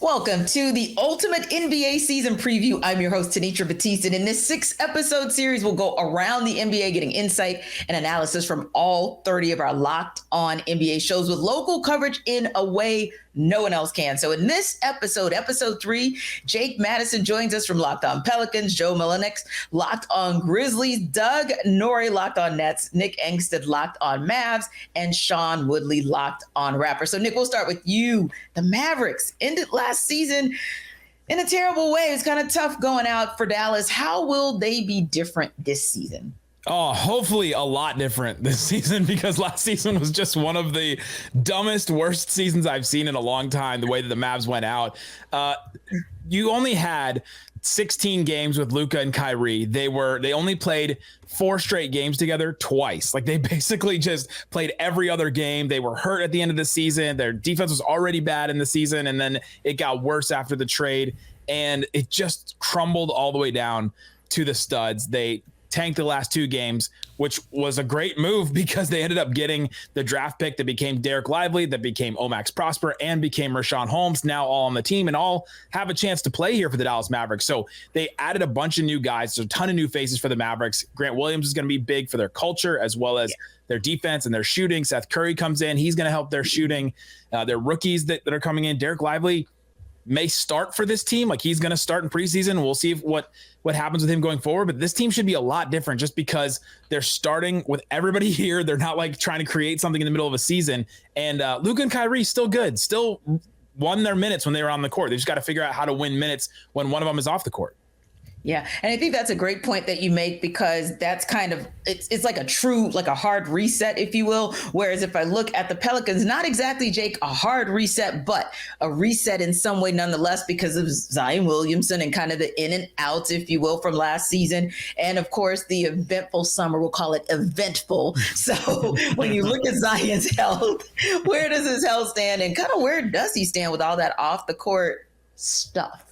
Welcome to the ultimate NBA season preview. I'm your host, Tenitra Batiste, and in this 6-episode series, we'll go around the NBA, getting insight and analysis from all 30 of our Locked On NBA shows with local coverage in a way no one else can. So in this episode, episode 3, Jake Madison joins us from Locked On Pelicans, Joe Mullinax, Locked On Grizzlies, Doug Norris, Locked On Nets, Nick Angstadt, Locked On Mavs, and Sean Woodley, Locked On Raptors. So Nick, we'll start with you. The Mavericks ended last season in a terrible way. It's kind of tough going out for Dallas. How will they be different this season? Oh, hopefully a lot different this season, because last season was just one of the dumbest, worst seasons I've seen in a long time, the way that the Mavs went out. You only had 16 games with Luka and Kyrie. They only played 4 straight games together twice. Like, they basically just played every other game. They were hurt at the end of the season. Their defense was already bad in the season, and then it got worse after the trade, and it just crumbled all the way down to the studs. They tanked the last 2 games, which was a great move because they ended up getting the draft pick that became Derek Lively, that became Omax Prosper, and became Rashawn Holmes, now all on the team and all have a chance to play here for the Dallas Mavericks. So they added a bunch of new guys. There's a ton of new faces for the Mavericks. Grant Williams is going to be big for their culture as well as their defense and their shooting. Seth Curry comes in. He's going to help their shooting. Their rookies that are coming in. Derek Lively may start for this team. Like, he's going to start in preseason. We'll see what happens with him going forward. But this team should be a lot different just because they're starting with everybody here. They're not like trying to create something in the middle of a season. And Luka and Kyrie still good, still won their minutes when they were on the court. They just got to figure out how to win minutes when one of them is off the court. Yeah. And I think that's a great point that you make, because that's kind of, it's like a true, like a hard reset, if you will. Whereas if I look at the Pelicans, not exactly, Jake, a hard reset, but a reset in some way nonetheless, because of Zion Williamson and kind of the in and outs, if you will, from last season. And of course, the eventful summer, we'll call it eventful. So when you look at Zion's health, where does his health stand, and kind of where does he stand with all that off the court stuff?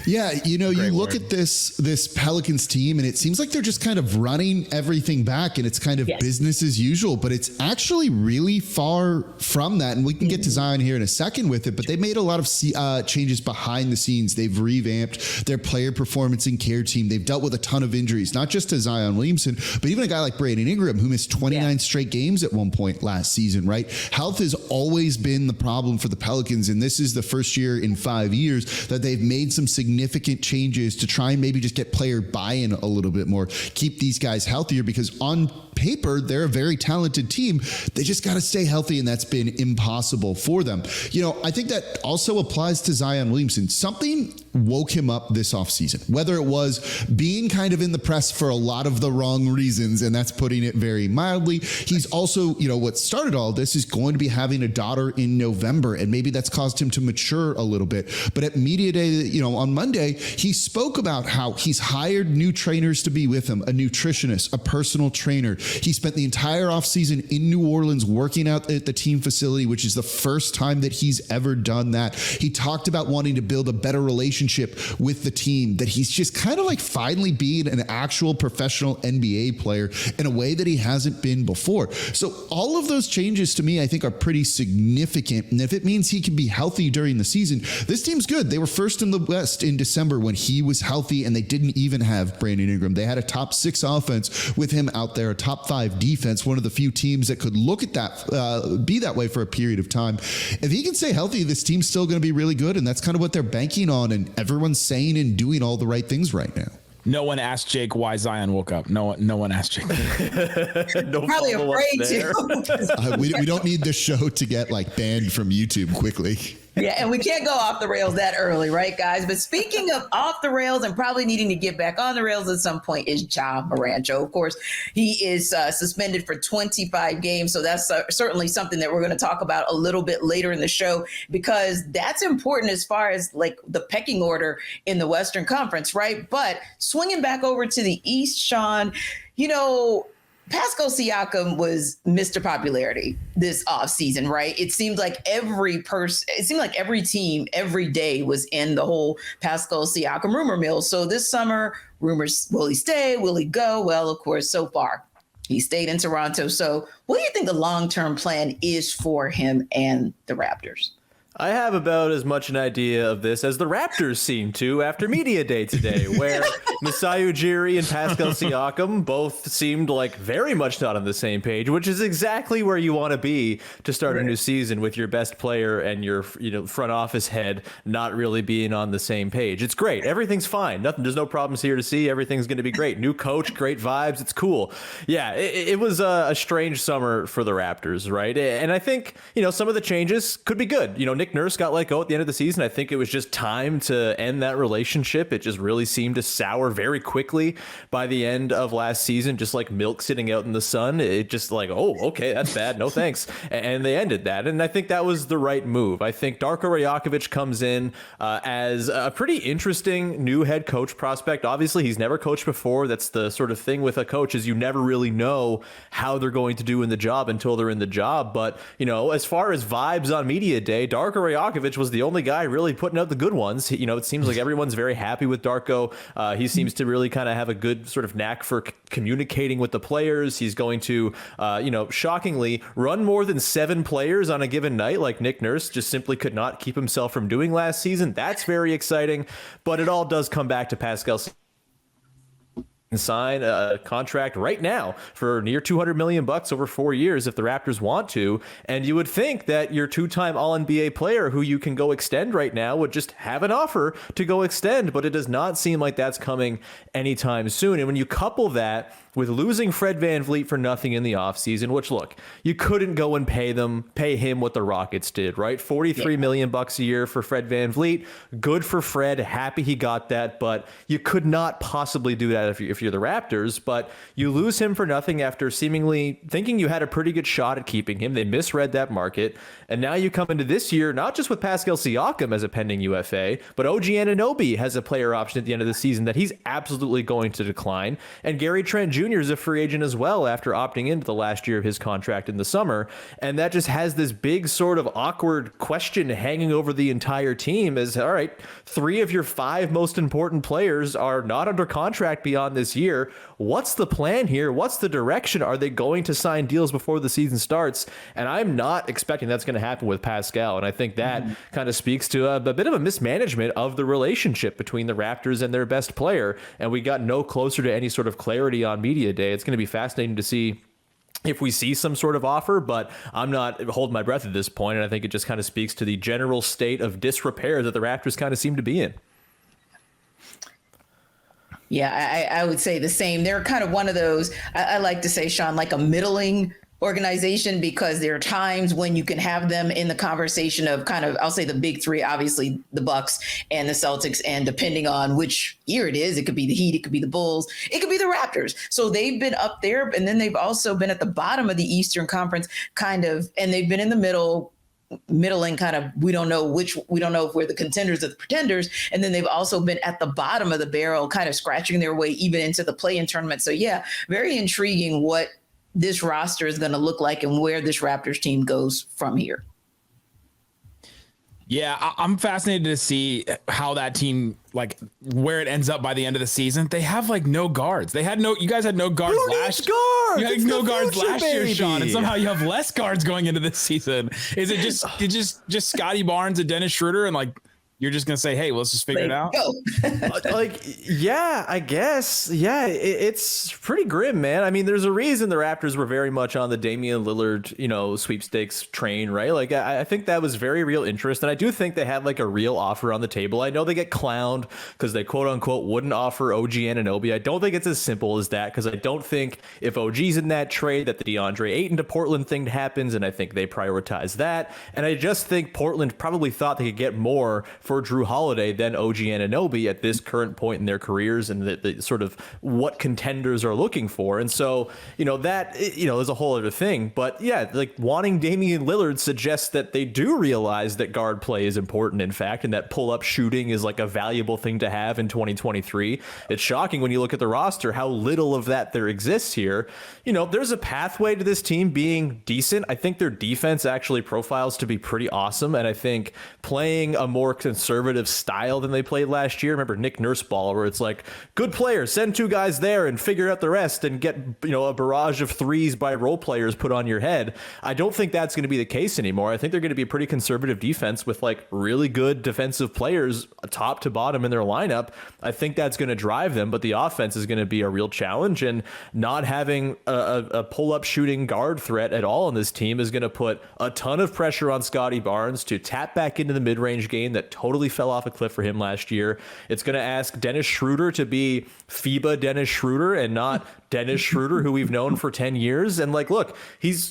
Yeah, you look at this Pelicans team, and it seems like they're just kind of running everything back, and it's kind of business as usual, but it's actually really far from that. And we can get to Zion here in a second with it, but they made a lot of changes behind the scenes. They've revamped their player performance and care team. They've dealt with a ton of injuries, not just to Zion Williamson, but even a guy like Brandon Ingram, who missed 29 straight games at one point last season, right? Health has always been the problem for the Pelicans, and this is the first year in 5 years that they've made some significant changes to try and maybe just get player buy-in a little bit more, keep these guys healthier, because on paper, they're a very talented team. They just got to stay healthy, and that's been impossible for them. I think that also applies to Zion Williamson. Something woke him up this offseason, whether it was being kind of in the press for a lot of the wrong reasons, and that's putting it very mildly. He's also, what started all this is going to be having a daughter in November, and maybe that's caused him to mature a little bit. But at Media Day, on Monday, he spoke about how he's hired new trainers to be with him, a nutritionist, a personal trainer. He spent the entire offseason in New Orleans working out at the team facility, which is the first time that he's ever done that. He talked about wanting to build a better relationship with the team, that he's just kind of like finally being an actual professional NBA player in a way that he hasn't been before. So all of those changes to me, I think, are pretty significant. And if it means he can be healthy during the season, this team's good. They were first in the West in December when he was healthy, and they didn't even have Brandon Ingram. They had a top 6 offense with him out there, a top 5 defense, one of the few teams that could look at that, be that way for a period of time. If he can stay healthy, this team's still going to be really good, and that's kind of what they're banking on, and everyone's saying and doing all the right things right now. No one asked Jake why Zion woke up. No one asked Jake. Probably afraid to. We don't need the show to get banned from YouTube quickly. Yeah, and we can't go off the rails that early, right, guys? But speaking of off the rails and probably needing to get back on the rails at some point is Ja Morant. Joe, of course, he is suspended for 25 games. So that's certainly something that we're going to talk about a little bit later in the show, because that's important as far as the pecking order in the Western Conference, right? But swinging back over to the East, Sean, Pascal Siakam was Mr. Popularity this offseason, right? It seemed like every team every day was in the whole Pascal Siakam rumor mill. So this summer, rumors, will he stay? Will he go? Well, of course, so far, he stayed in Toronto. So what do you think the long-term plan is for him and the Raptors? I have about as much an idea of this as the Raptors seem to after Media Day today, where Masai Ujiri and Pascal Siakam both seemed like very much not on the same page, which is exactly where you want to be to start a new season, with your best player and your front office head not really being on the same page. It's great. Everything's fine. There's no problems here to see. Everything's going to be great. New coach, great vibes. It's cool. Yeah, it was a strange summer for the Raptors, right? And I think, some of the changes could be good. Nick Nurse got let go at the end of the season. I think it was just time to end that relationship. It just really seemed to sour very quickly by the end of last season, just like milk sitting out in the sun. It just like, oh, okay, that's bad. No thanks. And they ended that. And I think that was the right move. I think Darko Rajakovic comes in as a pretty interesting new head coach prospect. Obviously, he's never coached before. That's the sort of thing with a coach, is you never really know how they're going to do in the job until they're in the job. But, as far as vibes on Media Day, Darko Rajakovic was the only guy really putting out the good ones. It seems like everyone's very happy with Darko. He seems to really kind of have a good sort of knack for communicating with the players. He's going to, shockingly run more than 7 players on a given night, like Nick Nurse just simply could not keep himself from doing last season. That's very exciting. But it all does come back to Pascal sign a contract right now for near $200 million over 4 years if the Raptors want to. And you would think that your 2-time All-NBA player who you can go extend right now would just have an offer to go extend, but it does not seem like that's coming anytime soon. And when you couple that with losing Fred VanVleet for nothing in the offseason, which, look, you couldn't go and pay him what the Rockets did, right? $43 million a year for Fred VanVleet. Good for Fred. Happy he got that, but you could not possibly do that if you're the Raptors. But you lose him for nothing after seemingly thinking you had a pretty good shot at keeping him. They misread that market. And now you come into this year, not just with Pascal Siakam as a pending UFA, but OG Anunoby has a player option at the end of the season that he's absolutely going to decline. And Gary Trent Jr. is a free agent as well after opting into the last year of his contract in the summer. And that just has this big sort of awkward question hanging over the entire team is, all right, 3 of your 5 most important players are not under contract beyond this year. What's the plan here? What's the direction? Are they going to sign deals before the season starts? And I'm not expecting that's going to happen with Pascal. And I think that kind of speaks to a bit of a mismanagement of the relationship between the Raptors and their best player. And we got no closer to any sort of clarity on Media Day. It's going to be fascinating to see if we see some sort of offer, but I'm not holding my breath at this point. And I think it just kind of speaks to the general state of disrepair that the Raptors kind of seem to be in. Yeah, I would say the same. They're kind of one of those, I like to say, Sean, like a middling organization, because there are times when you can have them in the conversation of kind of, I'll say the big 3, obviously the Bucks and the Celtics, and depending on which year it is, it could be the Heat, it could be the Bulls, it could be the Raptors. So they've been up there, and then they've also been at the bottom of the Eastern Conference kind of, and they've been in the middling kind of, we don't know if we're the contenders or the pretenders. And then they've also been at the bottom of the barrel, kind of scratching their way even into the play-in tournament. So yeah, very intriguing what this roster is going to look like and where this Raptors team goes from here. Yeah, I'm fascinated to see how that team, like, where it ends up by the end of the season. They have like no guards. You guys had no guards last year. You had no guards last year, Sean, and somehow you have less guards going into this season. Is it just Scotty Barnes and Dennis Schroeder, and like you're just gonna say, hey, let's just figure it out? Yeah, I guess. Yeah, it's pretty grim, man. I mean, there's a reason the Raptors were very much on the Damian Lillard, sweepstakes train, right? Like, I think that was very real interest, and I do think they had like a real offer on the table. I know they get clowned because they quote unquote wouldn't offer OG Anunoby. I don't think it's as simple as that, because I don't think if OG's in that trade that the DeAndre Ayton to Portland thing happens, and I think they prioritize that. And I just think Portland probably thought they could get more for Drew Holiday than OG Anunoby at this current point in their careers, and the sort of what contenders are looking for. And so, that, is a whole other thing. But yeah, like wanting Damian Lillard suggests that they do realize that guard play is important, in fact, and that pull-up shooting is like a valuable thing to have in 2023. It's shocking when you look at the roster how little of that there exists here. There's a pathway to this team being decent. I think their defense actually profiles to be pretty awesome, and I think playing a more conservative style than they played last year. Remember Nick Nurse ball, where it's like, good players, send 2 guys there and figure out the rest and get, a barrage of threes by role players put on your head. I don't think that's going to be the case anymore. I think they're going to be a pretty conservative defense with like really good defensive players top to bottom in their lineup. I think that's going to drive them, but the offense is going to be a real challenge, and not having a pull-up shooting guard threat at all in this team is going to put a ton of pressure on Scotty Barnes to tap back into the mid-range game that totally fell off a cliff for him last year. It's going to ask Dennis Schroeder to be FIBA Dennis Schroeder and not Dennis Schroeder, who we've known for 10 years. And like, look,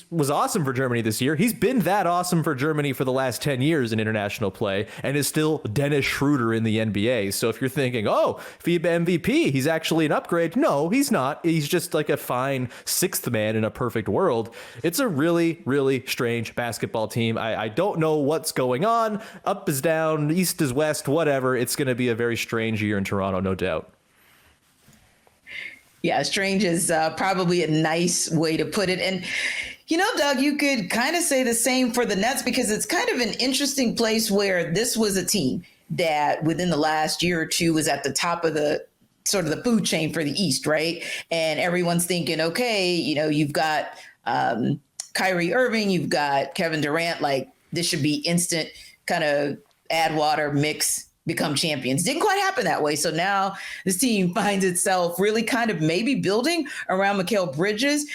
was awesome for Germany this year. He's been that awesome for Germany for the last 10 years in international play, and is still Dennis Schroeder in the NBA. So if you're thinking, oh, FIBA MVP, he's actually an upgrade. No, he's not. He's just like a fine 6th man in a perfect world. It's a really, really strange basketball team. I don't know what's going on. Up is down, east is west, whatever. It's going to be a very strange year in Toronto, no doubt. Yeah, strange is probably a nice way to put it. And, Doug, you could kind of say the same for the Nets, because it's kind of an interesting place where this was a team that within the last year or two was at the top of the sort of the food chain for the East, right? And everyone's thinking, okay, you've got Kyrie Irving, you've got Kevin Durant, like this should be instant kind of add water, mix, become champions. Didn't quite happen that way. So now this team finds itself really kind of maybe building around Mikal Bridges.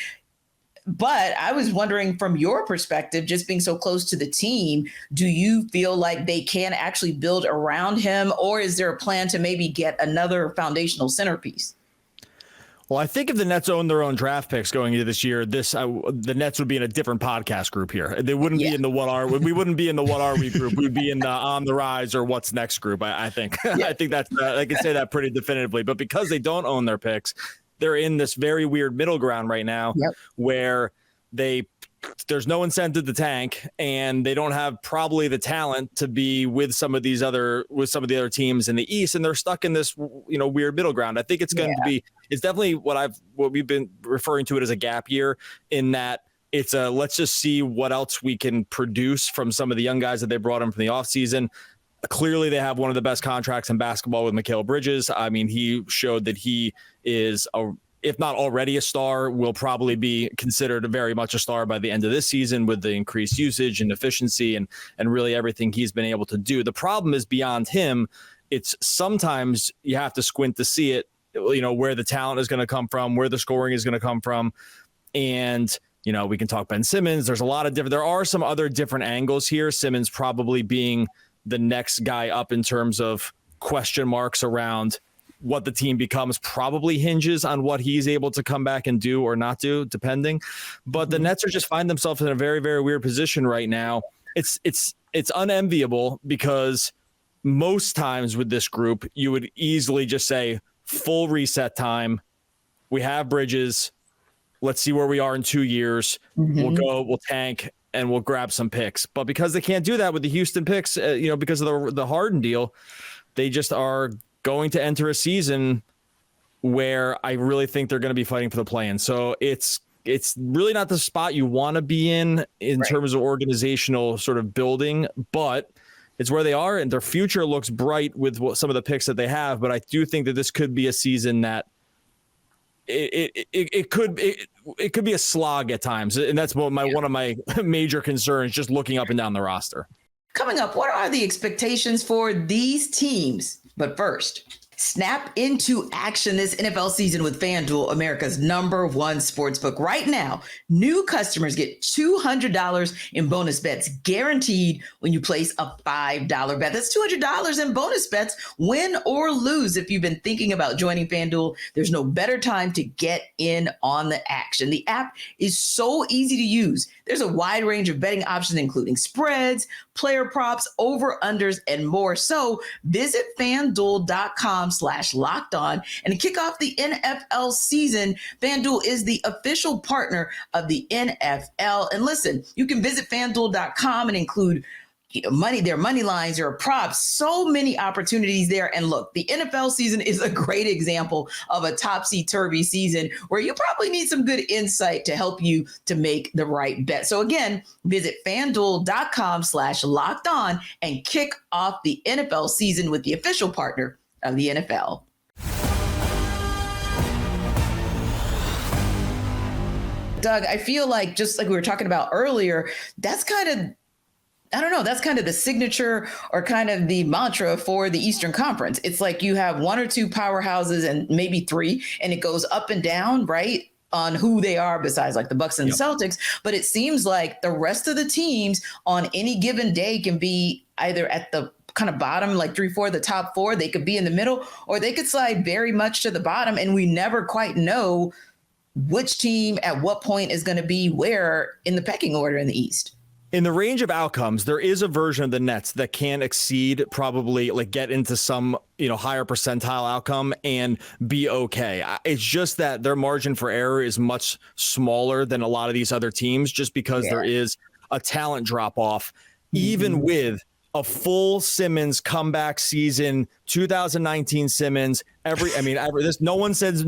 But I was wondering, from your perspective, just being so close to the team, do you feel like they can actually build around him, or is there a plan to maybe get another foundational centerpiece? Well, I think if the Nets owned their own draft picks going into this year, the Nets would be in a different podcast group here. They wouldn't be in the What Are we wouldn't be in the What Are We group. We'd be in the On the Rise or What's Next group. I think. Yeah. I think that's I can say that pretty definitively. But because they don't own their picks, they're in this very weird middle ground right now, where there's no incentive to tank, and they don't have probably the talent to be with some of the other teams in the East, and they're stuck in this weird middle ground. I think it's going to be, it's definitely what we've been referring to it as a gap year, in that it's let's just see what else we can produce from some of the young guys that they brought in from the offseason. Clearly, they have one of the best contracts in basketball with Mikal Bridges. I mean, he showed that he is if not already a star, will probably be considered very much a star by the end of this season, with the increased usage and efficiency and really everything he's been able to do. The problem is beyond him. It's sometimes you have to squint to see it, where the talent is going to come from, where the scoring is going to come from. And, we can talk Ben Simmons. There are some other different angles here. Simmons probably being the next guy up in terms of question marks around what the team becomes, probably hinges on what he's able to come back and do or not do, depending. But the Nets find themselves in a very, very weird position right now. It's unenviable, because most times with this group, you would easily just say full reset time. We have Bridges. Let's see where we are in 2 years. We'll tank, and we'll grab some picks. But because they can't do that with the Houston picks, because of the Harden deal, they just are going to enter a season where I really think they're going to be fighting for the play-in. So it's really not the spot you want to be in terms of organizational sort of building, but it's where they are, and their future looks bright with some of the picks that they have. But I do think that this could be a season that it could be a slog at times, and that's one of my major concerns, just looking up and down the roster. Coming up, what are the expectations for these teams? But first, snap into action this NFL season with FanDuel, America's #1 sportsbook. Right now, new customers get $200 in bonus bets guaranteed when you place a $5 bet. That's $200 in bonus bets, win or lose. If you've been thinking about joining FanDuel, there's no better time to get in on the action. The app is so easy to use. There's a wide range of betting options, including spreads, player props, over-unders, and more. So visit FanDuel.com/lockedon and to kick off the NFL season. FanDuel is the official partner of the NFL. And listen, you can visit FanDuel.com and include their money lines, their props, so many opportunities there. And look, the NFL season is a great example of a topsy-turvy season where you probably need some good insight to help you to make the right bet. So again, visit FanDuel.com/LockedOn and kick off the NFL season with the official partner of the NFL. Doug, I feel like, just like we were talking about earlier, that's kind of the signature or kind of the mantra for the Eastern Conference. It's like you have one or two powerhouses and maybe three, and it goes up and down, right, on who they are besides like the Bucks and Celtics. But it seems like the rest of the teams on any given day can be either at the kind of bottom, like 3-4, the top four. They could be in the middle, or they could slide very much to the bottom, and we never quite know which team at what point is going to be where in the pecking order in the East. In the range of outcomes, there is a version of the Nets that can exceed, probably like get into some, higher percentile outcome and be okay. It's just that their margin for error is much smaller than a lot of these other teams, just because there is a talent drop off, even with a full Simmons comeback season, 2019 Simmons. No one says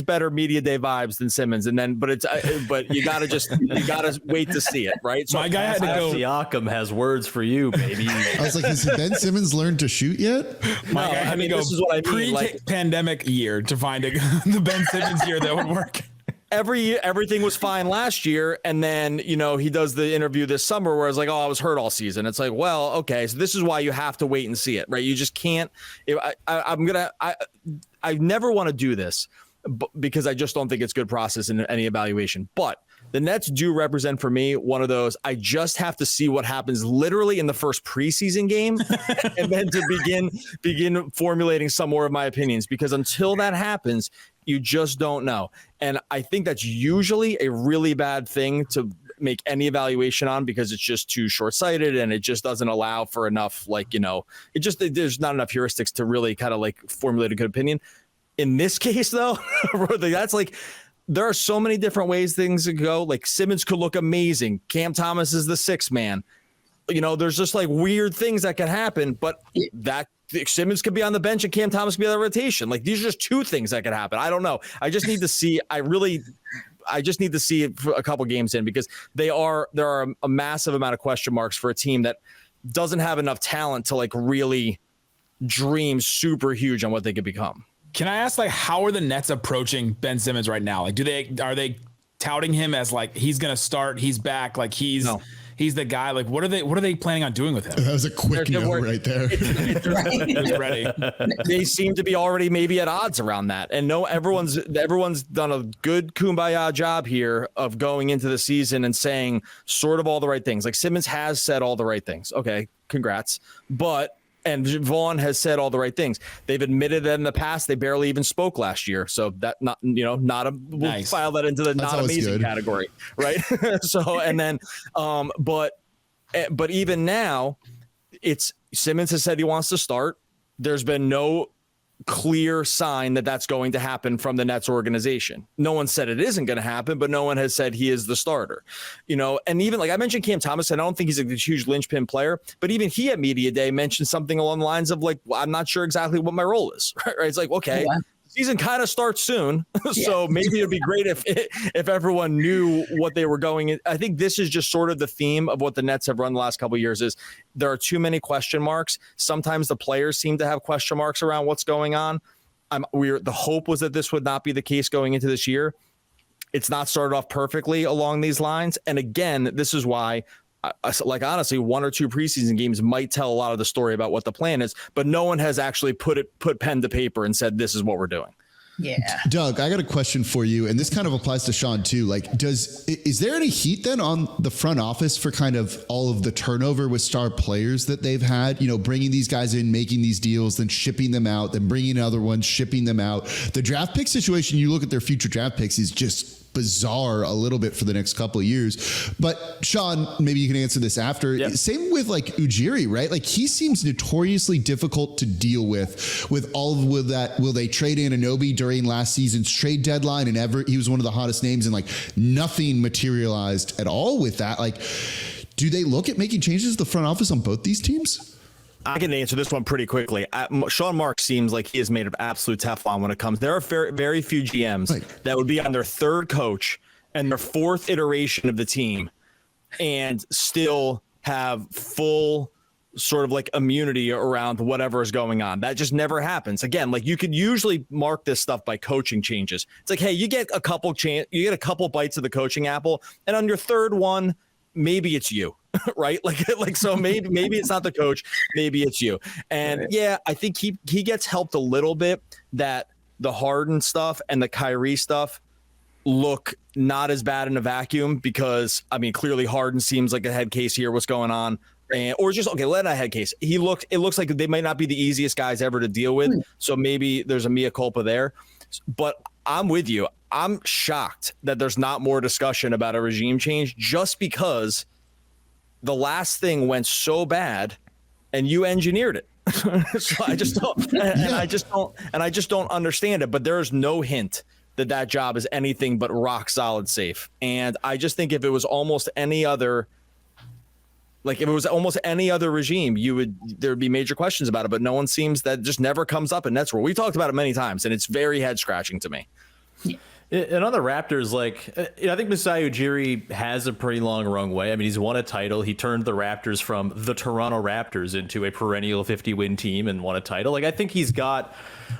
better media day vibes than Simmons. But you gotta wait to see it, right? So my guy had to go. Siakam has words for you, baby. I was like, has Ben Simmons learned to shoot yet? My guy had to go. This is what I mean. Pre-pandemic year to find the Ben Simmons year that would work. Everything was fine last year, and then he does the interview this summer where I was like, I was hurt all season. It's like, well, okay, so this is why you have to wait and see it, right? You just can't. I never want to do this because I just don't think it's good process in any evaluation. But the Nets do represent for me one of those. I just have to see what happens literally in the first preseason game, and then to begin formulating some more of my opinions, because until that happens, you just don't know. And I think that's usually a really bad thing to make any evaluation on, because it's just too short-sighted and it just doesn't allow for enough, there's not enough heuristics to really kind of like formulate a good opinion. In this case, though, that's like, there are so many different ways things could go. Like Simmons could look amazing. Cam Thomas is the sixth man. There's just like weird things that can happen, but that Simmons could be on the bench and Cam Thomas could be on the rotation. Like, these are just two things that could happen. I don't know. I just need to see. I just need to see it for a couple games in, because there are a massive amount of question marks for a team that doesn't have enough talent to like really dream super huge on what they could become. Can I ask, like, how are the Nets approaching Ben Simmons right now? Like, are they touting him as like he's gonna start, he's back, like he's the guy? Like, what are they planning on doing with him? That was a quick no right there. It's ready. They seem to be already maybe at odds around that. And everyone's done a good kumbaya job here of going into the season and saying sort of all the right things. Like, Simmons has said all the right things. Okay, congrats. And Vaughn has said all the right things. They've admitted that in the past they barely even spoke last year. So that we'll nice. File that into the That's not amazing good category, right? So, and then, but even now, it's Simmons has said he wants to start. There's been no clear sign that that's going to happen from the Nets organization. No one said it isn't going to happen, but no one has said he is the starter, and even like I mentioned Cam Thomas, and I don't think he's a huge linchpin player, but even he at media day mentioned something along the lines of like, well, I'm not sure exactly what my role is. Right? It's like, okay, season kind of starts soon. So maybe it'd be great if everyone knew what they were going in. I think this is just sort of the theme of what the Nets have run the last couple of years is there are too many question marks. Sometimes the players seem to have question marks around what's going on. The hope was that this would not be the case going into this year. It's not started off perfectly along these lines. And again, this is why honestly, one or two preseason games might tell a lot of the story about what the plan is, but no one has actually put pen to paper and said, this is what we're doing. Yeah. Doug, I got a question for you, and this kind of applies to Sean too. Like, is there any heat then on the front office for kind of all of the turnover with star players that they've had, bringing these guys in, making these deals, then shipping them out, then bringing other ones, shipping them out? The draft pick situation, you look at their future draft picks, is just bizarre a little bit for the next couple of years. But Sean, maybe you can answer this after. Yep. Same with like Ujiri, right? Like, he seems notoriously difficult to deal with all of that. Will they trade Anunoby during last season's trade deadline? And he was one of the hottest names, and like nothing materialized at all with that. Like, do they look at making changes to the front office on both these teams? I can answer this one pretty quickly. Sean Marks seems like he is made of absolute Teflon when it comes. There are very few GMs that would be on their third coach and their fourth iteration of the team and still have full sort of like immunity around whatever is going on. That just never happens. Again, like you could usually mark this stuff by coaching changes. It's like, hey, you get a couple bites of the coaching apple, and on your third one, maybe it's you, right? Like so maybe it's not the coach, maybe it's you. And yeah, I think he gets helped a little bit that the Harden stuff and the Kyrie stuff look not as bad in a vacuum because, I mean, clearly Harden seems like a head case here. What's going on? Or just, okay, let a head case. It looks like they might not be the easiest guys ever to deal with. So maybe there's a mea culpa there. But I'm with you. I'm shocked that there's not more discussion about a regime change just because the last thing went so bad and you engineered it. So I just don't, and I just don't understand it. But there is no hint that job is anything but rock solid safe. And I just think if it was almost any other regime, there'd be major questions about it, but no one seems, that just never comes up. And that's where we talked about it many times. And it's very head scratching to me. And on the Raptors, I think Masai Ujiri has a pretty long runway. I mean, he's won a title. He turned the Raptors from the Toronto Raptors into a perennial 50-win team and won a title. I think he's got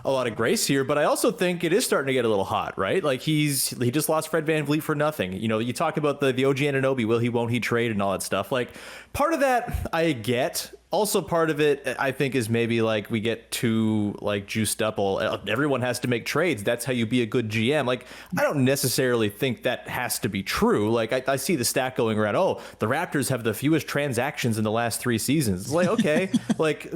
a lot of grace here, but I also think it is starting to get a little hot, right? Like he just lost Fred VanVleet for nothing. You know, you talk about the OG Anunoby, will he, won't he trade and all that stuff. Like part of that I get. Also, part of it, I think, is maybe like we get too juiced up. Everyone has to make trades. That's how you be a good GM. Like, I don't necessarily think that has to be true. Like, I see the stat going around. Oh, the Raptors have the fewest transactions in the last 3 seasons. It's like, okay,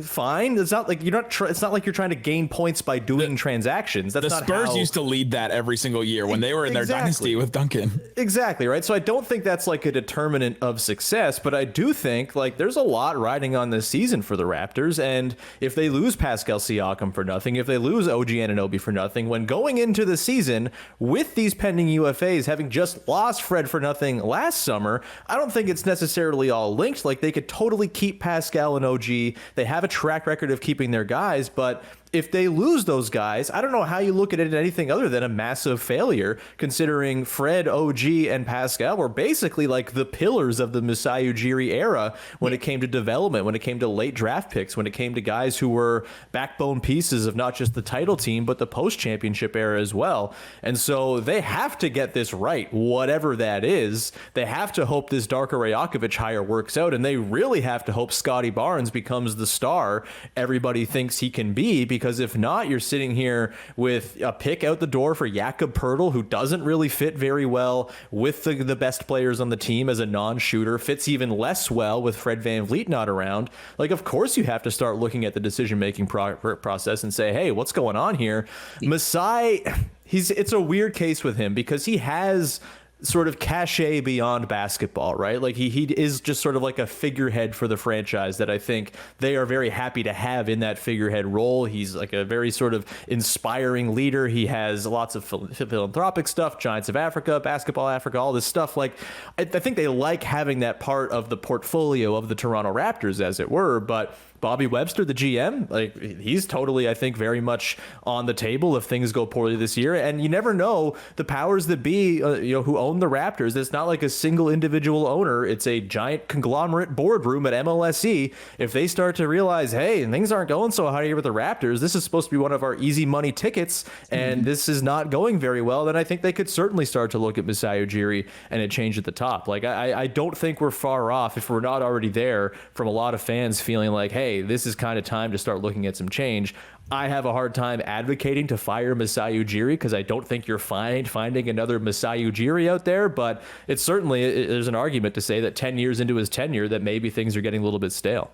fine. It's not like it's not like you're trying to gain points by doing transactions. That's the not Spurs used to lead that every single year when they were in their dynasty with Duncan. Exactly, right. So I don't think that's like a determinant of success, but I do think there's a lot riding on this season for the Raptors, and if they lose Pascal Siakam for nothing, if they lose OG Anunoby for nothing, when going into the season with these pending UFAs, having just lost Fred for nothing last summer, I don't think it's necessarily all linked. Like they could totally keep Pascal and OG. They have a track record of keeping their guys, but if they lose those guys, I don't know how you look at it as anything other than a massive failure, considering Fred, OG, and Pascal were basically like the pillars of the Masai Ujiri era when it came to development, when it came to late draft picks, when it came to guys who were backbone pieces of not just the title team, but the post-championship era as well. And so they have to get this right, whatever that is. They have to hope this Darko Rajakovic hire works out, and they really have to hope Scotty Barnes becomes the star everybody thinks he can be, because if not, you're sitting here with a pick out the door for Jakob Poeltl, who doesn't really fit very well with the best players on the team as a non-shooter, fits even less well with Fred VanVleet not around. Like, of course you have to start looking at the decision-making process and say, hey, what's going on here? Masai, it's a weird case with him because he has sort of cachet beyond basketball, right? Like he is just sort of like a figurehead for the franchise that I think they are very happy to have in that figurehead role. He's like a very sort of inspiring leader. He has lots of philanthropic stuff, Giants of Africa, Basketball Africa, all this stuff. Like I think they like having that part of the portfolio of the Toronto Raptors, as it were, but Bobby Webster, the GM, like he's totally, I think, very much on the table if things go poorly this year. And you never know, the powers that be, who own the Raptors. It's not like a single individual owner. It's a giant conglomerate boardroom at MLSE. If they start to realize, hey, things aren't going so hot here with the Raptors, this is supposed to be one of our easy money tickets, and this is not going very well, then I think they could certainly start to look at Masai Ujiri and a change at the top. Like I don't think we're far off, if we're not already there, from a lot of fans feeling like, hey, this is kind of time to start looking at some change. I have a hard time advocating to fire Masai Ujiri because I don't think you're finding another Masai Ujiri out there, but it's certainly, there's an argument to say that 10 years into his tenure that maybe things are getting a little bit stale.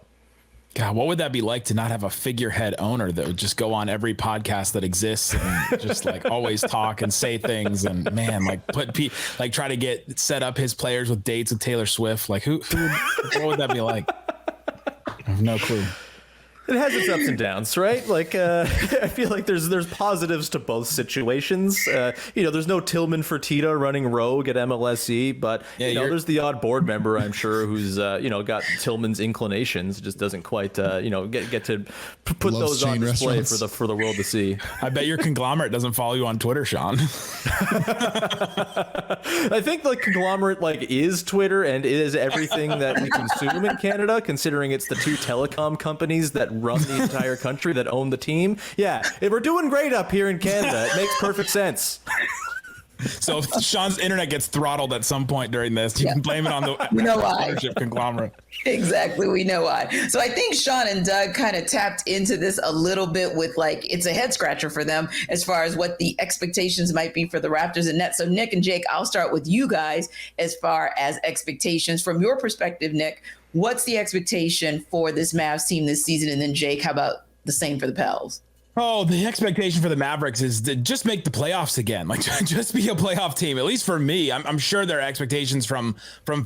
God, what would that be like to not have a figurehead owner that would just go on every podcast that exists and just like always talk and say things and man, like try to get set up his players with dates with Taylor Swift? Like what would that be like? I have no clue. It has its ups and downs, right? Like, I feel like there's positives to both situations. There's no Tillman Fertitta running rogue at MLSE, but there's the odd board member, I'm sure, who's got Tillman's inclinations, just doesn't quite get to put those on display for the world to see. I bet your conglomerate doesn't follow you on Twitter, Sean. I think the conglomerate is Twitter and is everything that we consume in Canada, considering it's the two telecom companies that run the entire country that own the team. Yeah, we're doing great up here in Canada. It makes perfect sense. So if Sean's internet gets throttled at some point during this, you can blame it on the ownership conglomerate. Exactly. We know why. So I think Sean and Doug kind of tapped into this a little bit with it's a head scratcher for them as far as what the expectations might be for the Raptors and Nets. So Nick and Jake, I'll start with you guys as far as expectations from your perspective. Nick, what's the expectation for this Mavs team this season? And then Jake, how about the same for the Pels? Oh, the expectation for the Mavericks is to just make the playoffs again. Just be a playoff team. At least for me, I'm sure there are expectations from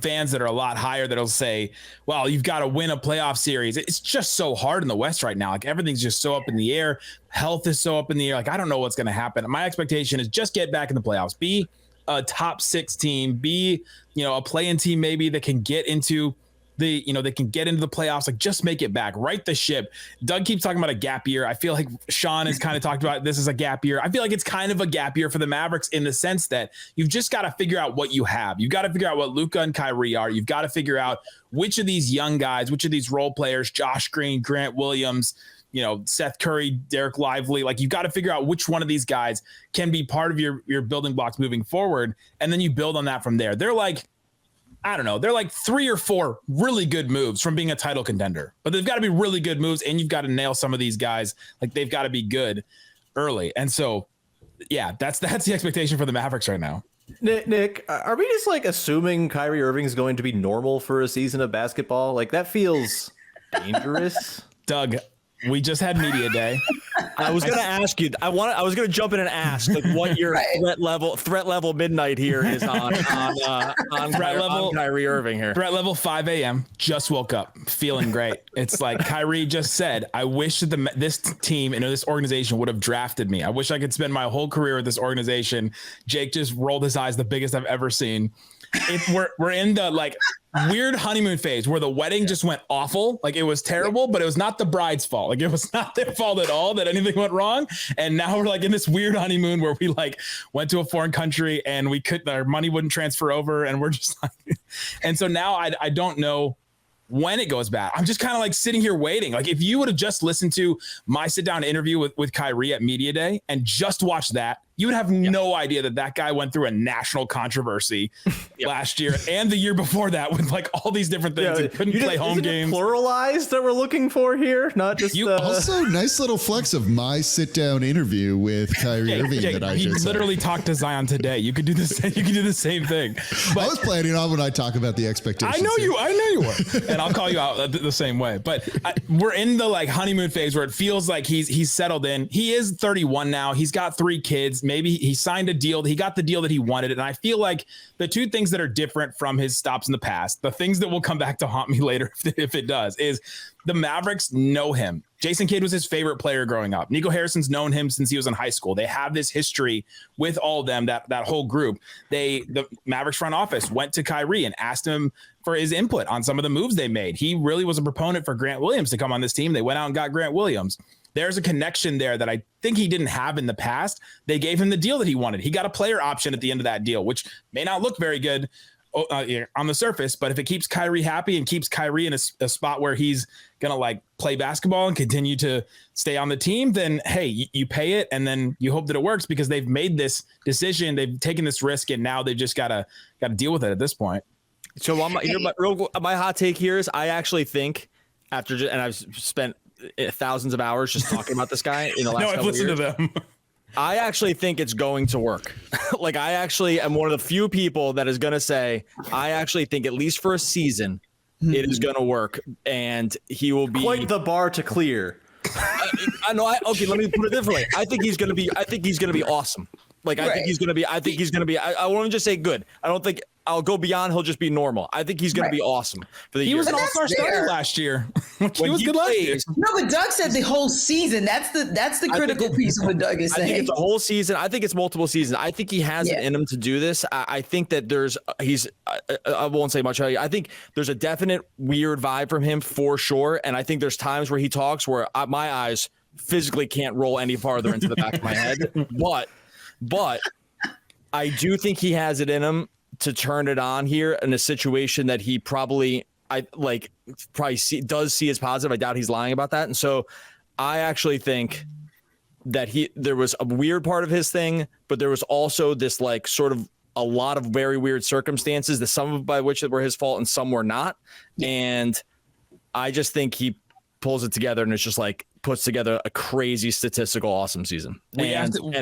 fans that are a lot higher that'll say, well, you've got to win a playoff series. It's just so hard in the West right now. Everything's just so up in the air. Health is so up in the air. I don't know what's going to happen. My expectation is just get back in the playoffs. Be a top 6 team. Be, a play-in team maybe that can get into they can get into the playoffs, just make it back, right the ship. Doug keeps talking about a gap year. I feel like Sean has kind of talked about this as a gap year. I feel like it's kind of a gap year for the Mavericks in the sense that you've just got to figure out what you have. You've got to figure out what Luka and Kyrie are. You've got to figure out which of these young guys, which of these role players, Josh Green, Grant Williams, Seth Curry, Derek Lively, you've got to figure out which one of these guys can be part of your building blocks moving forward. And then you build on that from there. They're I don't know. They're 3 or 4 really good moves from being a title contender, but they've got to be really good moves. And you've got to nail some of these guys. They've got to be good early. And so, yeah, that's the expectation for the Mavericks right now. Nick, are we just assuming Kyrie Irving is going to be normal for a season of basketball? That feels dangerous. Doug, we just had media day. I was going to ask you. I was going to jump in and ask what your threat level midnight here is on Kyrie Irving here. Threat level 5 a.m. Just woke up, feeling great. It's Kyrie just said, I wish that this team and this organization would have drafted me. I wish I could spend my whole career with this organization. Jake just rolled his eyes, the biggest I've ever seen. We're in the weird honeymoon phase where the wedding just went awful. It was terrible, but it was not the bride's fault. It was not their fault at all that anything went wrong. And now we're in this weird honeymoon where we went to a foreign country and our money wouldn't transfer over. And we're just and so now I don't know when it goes bad. I'm just kind of sitting here waiting. If you would have just listened to my sit down interview with Kyrie at Media Day and just watched that, you would have no idea that guy went through a national controversy last year and the year before that with all these different things. And couldn't play home games. Pluralized that we're looking for here, not just. Also, nice little flex of my sit down interview with Kyrie Irving that I just literally talked to Zion today. You could do this. You could do the same thing. But I was planning on when I talk about the expectations. I know you were, and I'll call you out the same way. But we're in the honeymoon phase where it feels like he's settled in. He is 31 now. He's got 3 kids. Maybe he signed a deal. He got the deal that he wanted. And I feel like the two things that are different from his stops in the past, the things that will come back to haunt me later if it does, is the Mavericks know him. Jason Kidd was his favorite player growing up. Nico Harrison's known him since he was in high school. They have this history with all of them, that whole group. The Mavericks front office went to Kyrie and asked him for his input on some of the moves they made. He really was a proponent for Grant Williams to come on this team. They went out and got Grant Williams. There's a connection there that I think he didn't have in the past. They gave him the deal that he wanted. He got a player option at the end of that deal, which may not look very good on the surface, but if it keeps Kyrie happy and keeps Kyrie in a spot where he's going to play basketball and continue to stay on the team, then, hey, you pay it and then you hope that it works because they've made this decision. They've taken this risk and now they've just got to deal with it at this point. So my hot take here is I actually think and I've spent thousands of hours just talking about this guy in the last couple of years. I've listened to them. I actually think it's going to work. I actually am one of the few people that is going to say, I actually think at least for a season, it is going to work. And he will be quite the bar to clear. I know. Okay, let me put it differently. I think he's going to be awesome. Like, I think he's going to be, I won't even just say good. I don't think I'll go beyond. He'll just be normal. I think he's going to be awesome for the year. He was an all-star starter last year. He was good last year. No, but Doug said the whole season. That's the critical piece of what Doug is saying. I think it's a whole season. I think it's multiple seasons. I think he has it in him to do this. I think that I won't say much. I think there's a definite weird vibe from him for sure. And I think there's times where he talks where my eyes physically can't roll any farther into the back of my head. But I do think he has it in him to turn it on here in a situation that he probably does see as positive. I doubt he's lying about that. And so I actually think that there was a weird part of his thing, but there was also this like sort of a lot of very weird circumstances, that some of by which were his fault and some were not. And I just think he pulls it together and it's just like puts together a crazy statistical awesome season. We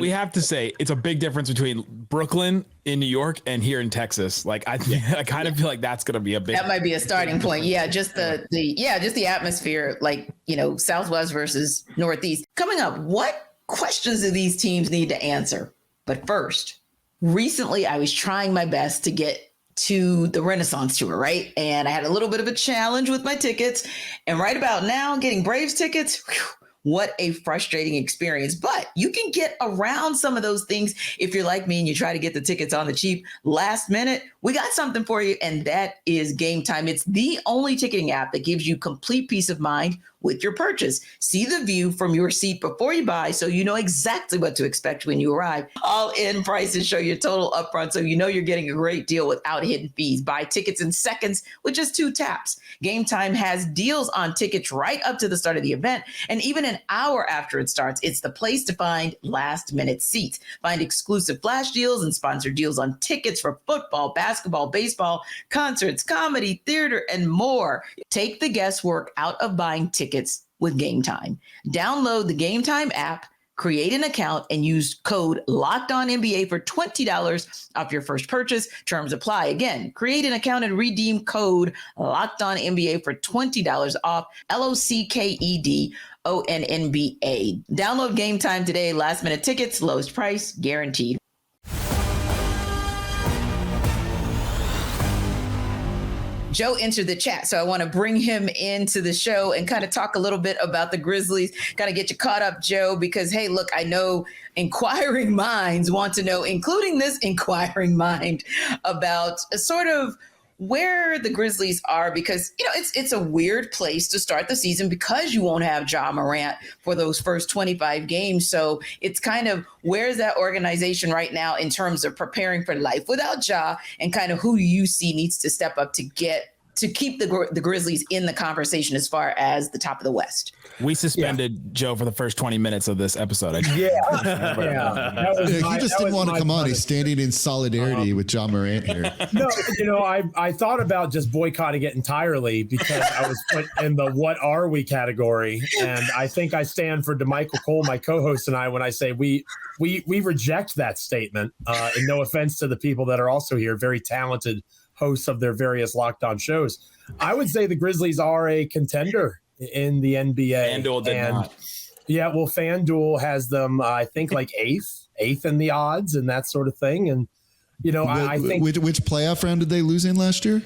have to say it's a big difference between Brooklyn in New York and here in Texas. Like I kind of feel like that's going to be a big. That might be a starting point. Yeah, just the atmosphere, like, Southwest versus Northeast. Coming up, what questions do these teams need to answer? But first, recently I was trying my best to get to the Renaissance tour, right? And I had a little bit of a challenge with my tickets. And right about now, getting Braves tickets, what a frustrating experience. But you can get around some of those things if you're like me and you try to get the tickets on the cheap last minute. We got something for you, and that is Gametime. It's the only ticketing app that gives you complete peace of mind with your purchase. See the view from your seat before you buy, so you know exactly what to expect when you arrive. All-in prices show your total upfront, so you know you're getting a great deal without hidden fees. Buy tickets in seconds with just 2 taps. Gametime has deals on tickets right up to the start of the event, and even an hour after it starts. It's the place to find last-minute seats. Find exclusive flash deals and sponsored deals on tickets for football, basketball, baseball, concerts, comedy, theater, and more. Take the guesswork out of buying tickets with Gametime. Download the Gametime app, create an account, and use code LOCKEDONNBA for $20 off your first purchase. Terms apply. Again, create an account and redeem code LOCKEDONNBA for $20 off. LOCKEDONNBA. Download Gametime today. Last minute tickets, lowest price guaranteed. Joe entered the chat, so I want to bring him into the show and kind of talk a little bit about the Grizzlies, kind of get you caught up, Joe, because, hey, look, I know inquiring minds want to know, including this inquiring mind, about sort of where the Grizzlies are, because, it's a weird place to start the season because you won't have Ja Morant for those first 25 games. So it's kind of, where's that organization right now in terms of preparing for life without Ja, and kind of who you see needs to step up to keep the Grizzlies in the conversation as far as the top of the West? We suspended Joe for the first 20 minutes of this episode. He just didn't want to come on. He's standing in solidarity with Ja Morant here. No, I thought about just boycotting it entirely because I was put in the "what are we" category, and I think I stand for DeMichael Cole, my co-host, and I when I say we reject that statement. And no offense to the people that are also here, very talented hosts of their various Locked On shows. I would say the Grizzlies are a contender in the NBA. FanDuel did not. Yeah, well, FanDuel has them, I think, like eighth in the odds and that sort of thing. And, I think... Which playoff round did they lose in last year?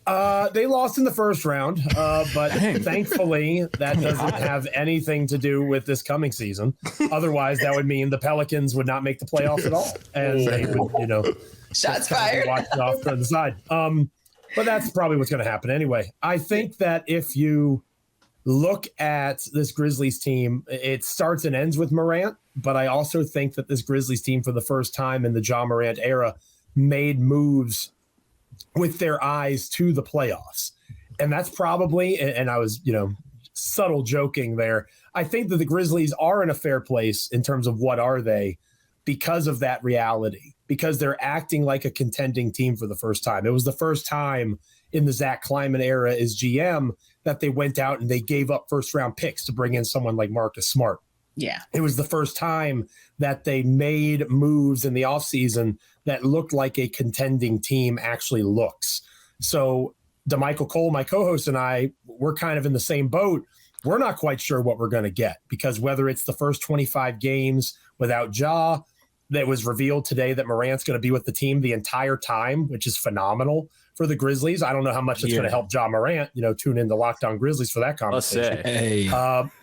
They lost in the first round, but thankfully that doesn't have anything to do with this coming season. Otherwise, that would mean the Pelicans would not make the playoffs at all. And they would, shots fired. Watch it off to the side. But that's probably what's going to happen anyway. I think that if you look at this Grizzlies team, it starts and ends with Morant, but I also think that this Grizzlies team, for the first time in the Ja Morant era, made moves with their eyes to the playoffs. And that's probably, and I was, subtle joking there. I think that the Grizzlies are in a fair place in terms of what are they because of that reality, because they're acting like a contending team for the first time. It was the first time in the Zach Kleiman era as GM that they went out and they gave up first round picks to bring in someone like Marcus Smart. Yeah. It was the first time that they made moves in the offseason that looked like a contending team actually looks. So DeMichael Cole, my co-host, and I, we're kind of in the same boat. We're not quite sure what we're going to get, because whether it's the first 25 games without Ja, that was revealed today that Morant's going to be with the team the entire time, which is phenomenal for the Grizzlies. I don't know how much it's going to help Ja Morant, tune into Locked On Grizzlies for that conversation.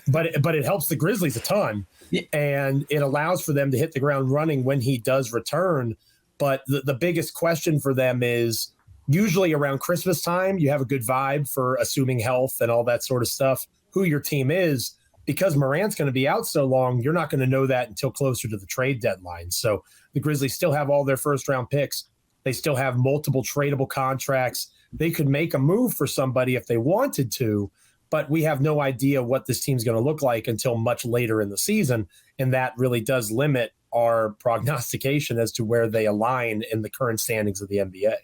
But it helps the Grizzlies a ton, and it allows for them to hit the ground running when he does return. But the biggest question for them is usually around Christmas time, you have a good vibe for assuming health and all that sort of stuff, who your team is. Because Morant's going to be out so long, you're not going to know that until closer to the trade deadline. So the Grizzlies still have all their first-round picks. They still have multiple tradable contracts. They could make a move for somebody if they wanted to, but we have no idea what this team's going to look like until much later in the season, and that really does limit our prognostication as to where they align in the current standings of the NBA.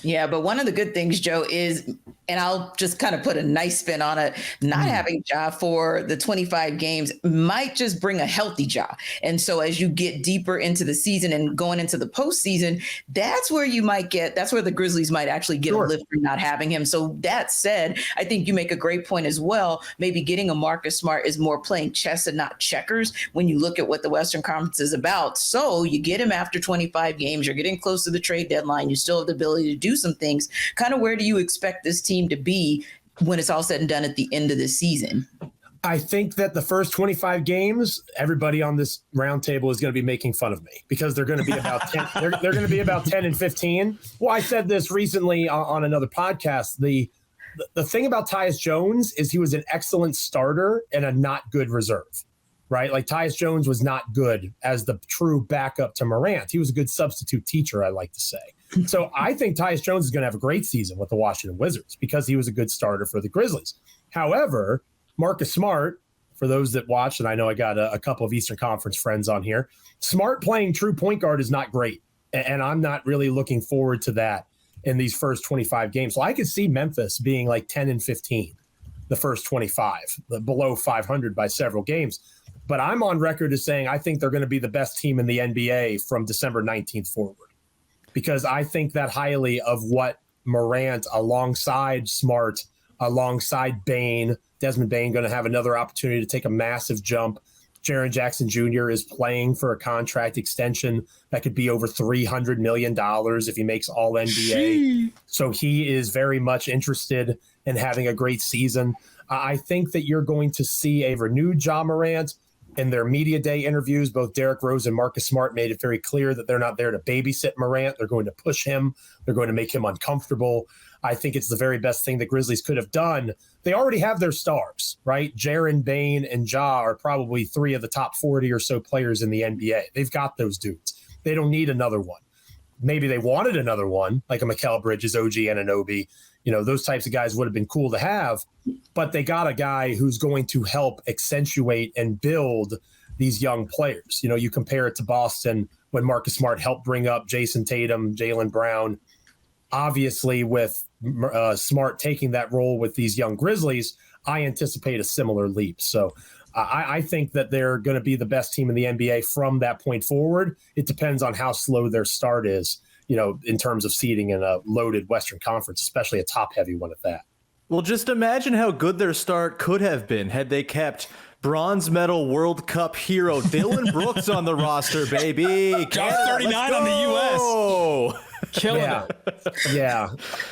Yeah, but one of the good things, Joe, is, and I'll just kind of put a nice spin on it, not having Ja for the 25 games might just bring a healthy Ja. And so as you get deeper into the season and going into the postseason, that's where the Grizzlies might actually get a lift from not having him. So that said, I think you make a great point as well. Maybe getting a Marcus Smart is more playing chess and not checkers when you look at what the Western Conference is about. So you get him after 25 games, you're getting close to the trade deadline. You still have the ability to do some things. Kind of where do you expect this team to be when it's all said and done at the end of the season? I think that the first 25 games, everybody on this roundtable is going to be making fun of me because they're going to be about 10. They're going to be about 10 and 15. Well, I said this recently on another podcast. The thing about Tyus Jones is he was an excellent starter and a not good reserve, right? Like Tyus Jones was not good as the true backup to Morant. He was a good substitute teacher, I like to say. So I think Tyus Jones is going to have a great season with the Washington Wizards because he was a good starter for the Grizzlies. However, Marcus Smart, for those that watch, and I know I got a couple of Eastern Conference friends on here, Smart playing true point guard is not great. And I'm not really looking forward to that in these first 25 games. So I could see Memphis being like 10 and 15, the first 25, below 500 by several games. But I'm on record as saying I think they're going to be the best team in the NBA from December 19th forward. Because I think that highly of what Morant alongside Smart, alongside Bane, Desmond Bane going to have another opportunity to take a massive jump. Jaren Jackson Jr. is playing for a contract extension that could be over $300 million if he makes all NBA. So he is very much interested in having a great season. I think that you're going to see a renewed Ja Morant. In their media day interviews, both Derrick Rose and Marcus Smart made it very clear that they're not there to babysit Morant. They're going to push him. They're going to make him uncomfortable. I think it's the very best thing the Grizzlies could have done. They already have their stars, right? Jaren, Bane, and Ja are probably 3 of the top 40 or so players in the NBA. They've got those dudes. They don't need another one. Maybe they wanted another one, like a Mikal Bridges, OG Anunoby. Those types of guys would have been cool to have, but they got a guy who's going to help accentuate and build these young players. You compare it to Boston when Marcus Smart helped bring up Jason Tatum, Jaylen Brown. Obviously, with Smart taking that role with these young Grizzlies, I anticipate a similar leap. So I think that they're going to be the best team in the NBA from that point forward. It depends on how slow their start is, in terms of seeding in a loaded Western Conference, especially a top-heavy one at that. Well, just imagine how good their start could have been had they kept bronze medal World Cup hero Dylan Brooks on the roster, baby. Got 39 on the U.S. Killing it. Yeah.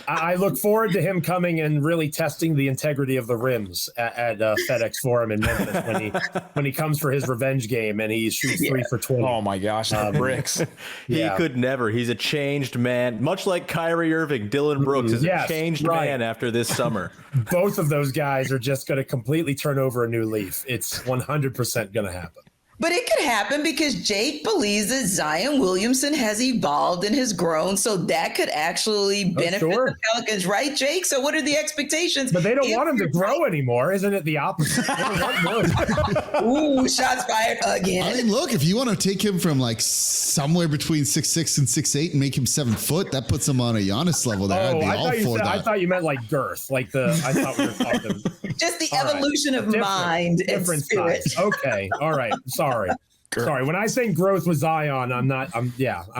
I look forward to him coming and really testing the integrity of the rims at FedEx Forum in Memphis when he comes for his revenge game and he shoots 3 for 20. Oh my gosh, the bricks. He could never. He's a changed man. Much like Kyrie Irving, Dylan Brooks is a changed man after this summer. Both of those guys are just going to completely turn over a new leaf. It's 100% going to happen. But it could happen because Jake believes that Zion Williamson has evolved and has grown, so that could actually benefit the Pelicans, right, Jake? So what are the expectations? But they don't want him to grow anymore. Isn't it the opposite? They don't want more. Ooh, shots fired again. I mean, look, if you want to take him from like somewhere between 6'6" and 6'8" and make him 7 foot, that puts him on a Giannis level there. I'd be all for that. I thought you meant like girth, I thought we were talking. Just the evolution of mind and spirit. Okay, all right. Sorry. When I say growth with Zion, I'm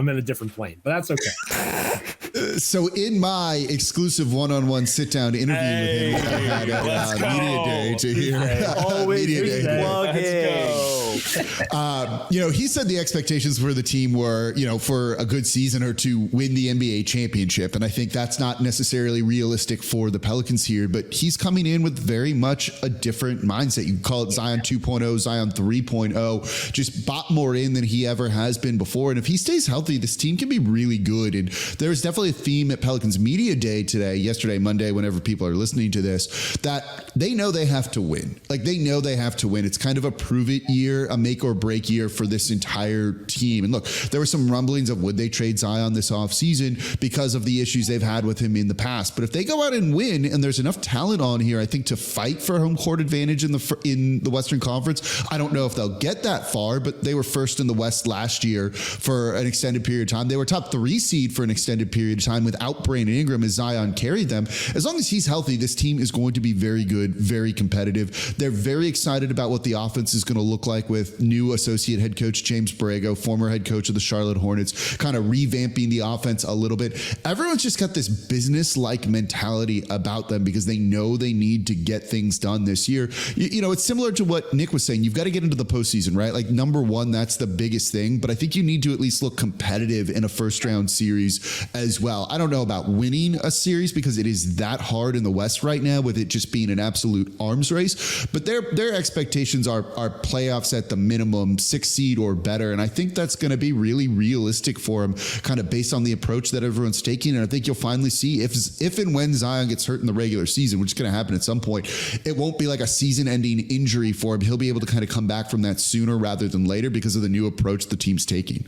in a different plane, but that's okay. So in my exclusive one-on-one sit-down interview with him, I had a media day to hear. Always plug it. He said the expectations for the team were, for a good season or to win the NBA championship. And I think that's not necessarily realistic for the Pelicans here, but he's coming in with very much a different mindset. You can call it Zion 2.0, Zion 3.0, just bought more in than he ever has been before. And if he stays healthy, this team can be really good. And there's definitely a theme at Pelicans Media Day yesterday, Monday, whenever people are listening to this, that they know they have to win. Like they know they have to win. It's kind of a prove it year, a make or break year for this entire team. And look, there were some rumblings of would they trade Zion this offseason because of the issues they've had with him in the past. But if they go out and win, and there's enough talent on here, I think, to fight for home court advantage in the Western Conference. I don't know if they'll get that far, but they were first in the West last year for an extended period of time. They were top 3 seed for an extended period of time without Brandon Ingram as Zion carried them. As long as he's healthy, this team is going to be very good, very competitive. They're very excited about what the offense is going to look like with new associate head coach James Borrego, former head coach of the Charlotte Hornets, kind of revamping the offense a little bit. Everyone's just got this business-like mentality about them because they know they need to get things done this year. It's similar to what Nick was saying. You've got to get into the postseason, right? Like number one, that's the biggest thing, but I think you need to at least look competitive in a first round series as well. I don't know about winning a series because it is that hard in the West right now with it just being an absolute arms race, but their expectations are playoffs at the minimum, 6 seed or better. And I think that's going to be really realistic for them, kind of based on the approach that everyone's taking. And I think you'll finally see if and when Zion gets hurt in the regular season, which is going to happen at some point, it won't be like a season-ending injury for him. He'll be able to kind of come back from that sooner rather than later because of the new approach the team's taking.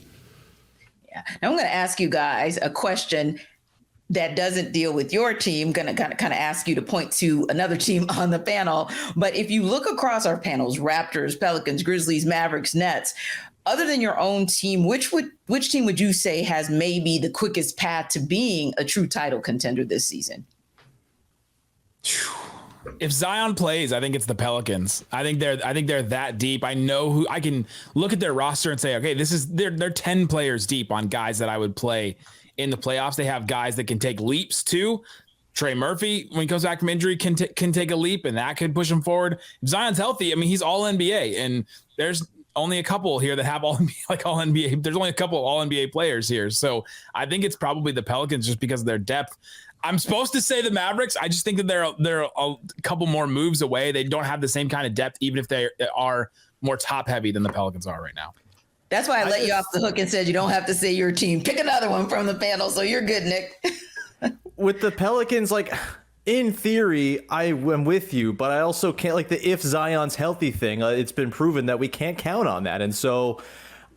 Yeah. Now I'm going to ask you guys a question that doesn't deal with your team. Going to kind of ask you to point to another team on the panel. But if you look across our panels, Raptors, Pelicans, Grizzlies, Mavericks, Nets, other than your own team, which team would you say has maybe the quickest path to being a true title contender this season? If Zion plays, I think it's the Pelicans. I think they're that deep. I know who I can look at their roster and say, okay, they're 10 players deep on guys that I would play in the playoffs. They have guys that can take leaps too. Trey Murphy, when he comes back from injury, can take a leap, and that could push him forward. If Zion's healthy, I mean, he's all NBA, and there's only a couple here that have all NBA. There's only a couple all NBA players here. So I think it's probably the Pelicans just because of their depth. I'm supposed to say the Mavericks. I just think that they're a couple more moves away. They don't have the same kind of depth, even if they are more top heavy than the Pelicans are right now. That's why I let you off the hook and said you don't have to say your team. Pick another one from the panel. So you're good, Nick. With the Pelicans, in theory, I am with you, but I also can't, the if Zion's healthy thing. It's been proven that we can't count on that. And so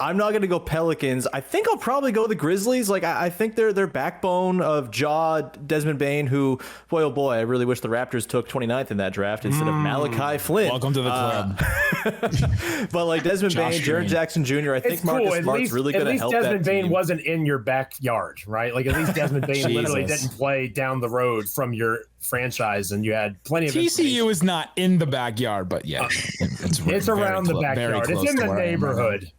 I'm not going to go Pelicans. I think I'll probably go the Grizzlies. I think their backbone of Ja, Desmond Bane, who, boy, oh boy, I really wish the Raptors took 29th in that draft instead of Malachi Flynn. Welcome to the club. But Desmond Bane, Jaren Jackson Jr., I think Marcus Smart's really going to help that team. Desmond Bane wasn't in your backyard, right? At least Desmond Bane literally didn't play down the road from your franchise, and you had plenty of TCU is not in the backyard, but yeah, it's around the backyard. It's in the neighborhood.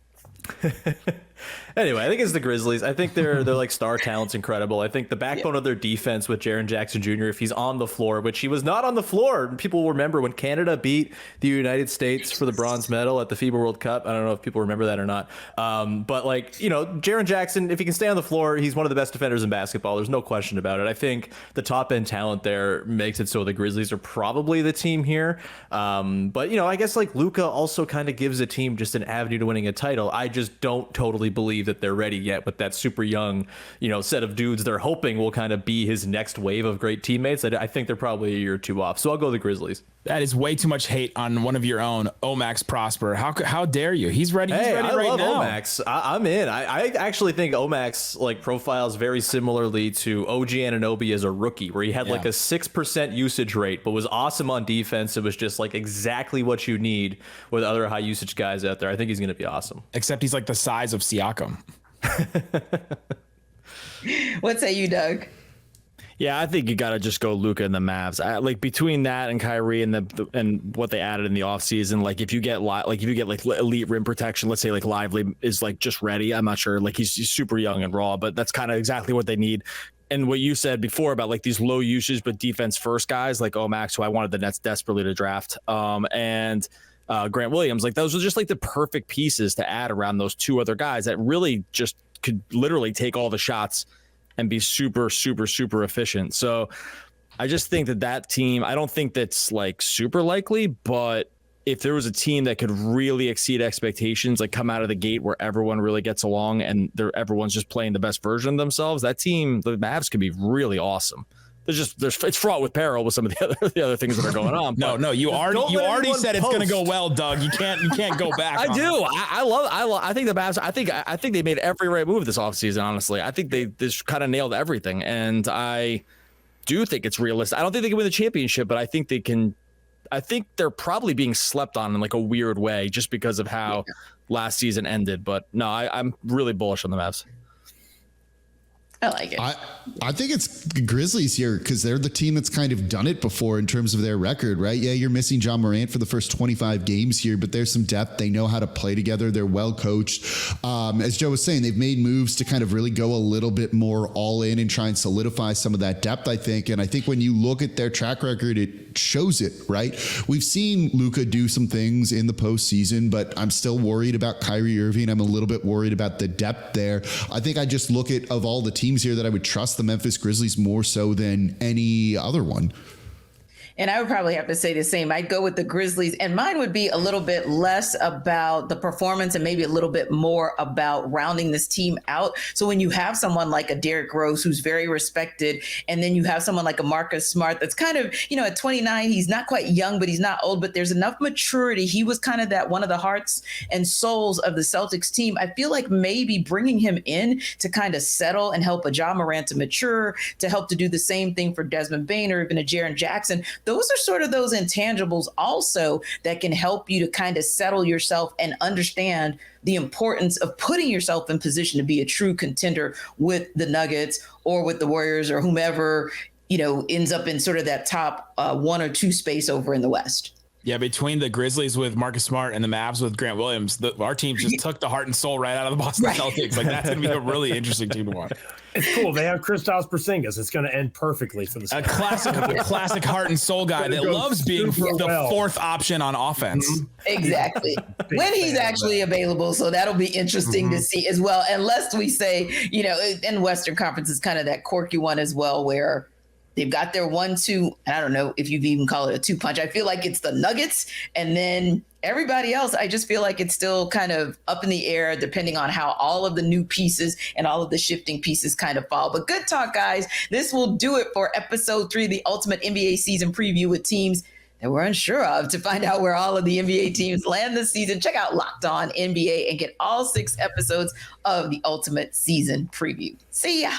Anyway, I think it's the Grizzlies. I think their star talent's incredible. I think the backbone of their defense with Jaren Jackson Jr., if he's on the floor, which he was not on the floor. People will remember when Canada beat the United States for the bronze medal at the FIBA World Cup. I don't know if people remember that or not. But Jaren Jackson, if he can stay on the floor, he's one of the best defenders in basketball. There's no question about it. I think the top end talent there makes it so the Grizzlies are probably the team here. But I guess Luka also kind of gives a team just an avenue to winning a title. I just don't totally believe that they're ready yet with that super young, set of dudes they're hoping will kind of be his next wave of great teammates. I think they're probably a year or two off. So I'll go the Grizzlies. That is way too much hate on one of your own, Omax Prosper. How dare you? He's ready. He's ready right now. Omax. I'm in. I actually think Omax profiles very similarly to OG Anunoby as a rookie, where he had a 6% usage rate, but was awesome on defense. It was just exactly what you need with other high usage guys out there. I think he's going to be awesome. Except he's the size of Siakam. What say you, Doug? Yeah, I think you got to just go Luka and the Mavs. Between that and Kyrie and what they added in the offseason, if you get elite rim protection, let's say Lively is just ready. I'm not sure. He's super young and raw, but that's kind of exactly what they need. And what you said before about these low usage but defense first guys like Omax, who I wanted the Nets desperately to draft, and Grant Williams. Like those are just like the perfect pieces to add around those two other guys that really just could literally take all the shots and be super, super, super efficient. So I just think that team, I don't think that's like super likely, but if there was a team that could really exceed expectations, like come out of the gate where everyone really gets along and everyone's just playing the best version of themselves, that team, the Mavs, could be really awesome. It's fraught with peril with some of the other things that are going on. No, you already said it's going to go well, Doug. You can't go back. I do. I think the Mavs. I think they made every right move this offseason. Honestly, I think they just kind of nailed everything, and I do think it's realistic. I don't think they can win the championship, but I think they can. I think they're probably being slept on in like a weird way just because of how last season ended. But no, I'm really bullish on the Mavs. I like it. I think it's Grizzlies here because they're the team that's kind of done it before in terms of their record, right? Yeah, you're missing Ja Morant for the first 25 games here, but there's some depth. They know how to play together. They're well coached. As Joe was saying, they've made moves to kind of really go a little bit more all in and try and solidify some of that depth, I think. And I think when you look at their track record, it shows it, right? We've seen Luka do some things in the postseason, but I'm still worried about Kyrie Irving. I'm a little bit worried about the depth there. I think I just look at, of all the teams here, that I would trust the Memphis Grizzlies more so than any other one. And I would probably have to say the same. I'd go with the Grizzlies, and mine would be a little bit less about the performance and maybe a little bit more about rounding this team out. So when you have someone like a Derrick Rose, who's very respected, and then you have someone like a Marcus Smart that's kind of, at 29, he's not quite young, but he's not old, but there's enough maturity. He was kind of that one of the hearts and souls of the Celtics team. I feel like maybe bringing him in to kind of settle and help a Ja Morant to mature, to help to do the same thing for Desmond Bane or even a Jaren Jackson. Those are sort of those intangibles also that can help you to kind of settle yourself and understand the importance of putting yourself in position to be a true contender with the Nuggets or with the Warriors or whomever, ends up in sort of that top 1 or 2 space over in the West. Yeah, between the Grizzlies with Marcus Smart and the Mavs with Grant Williams, our team just took the heart and soul right out of the Boston Celtics. Like that's going to be a really interesting team to watch. It's cool. They have Kristaps Porzingis. It's going to end perfectly for the Celtics. A classic heart and soul guy that loves being the fourth option on offense. Mm-hmm. Exactly. When he's actually available. So that'll be interesting to see as well. Unless we say, in Western Conference is kind of that quirky one as well, where they've got their 1-2, and I don't know if you'd even call it a 2-punch. I feel like it's the Nuggets, and then everybody else, I just feel like it's still kind of up in the air depending on how all of the new pieces and all of the shifting pieces kind of fall. But good talk, guys. This will do it for episode 3, the ultimate NBA season preview with teams that we're unsure of. To find out where all of the NBA teams land this season, check out Locked On NBA and get all 6 episodes of the ultimate season preview. See ya.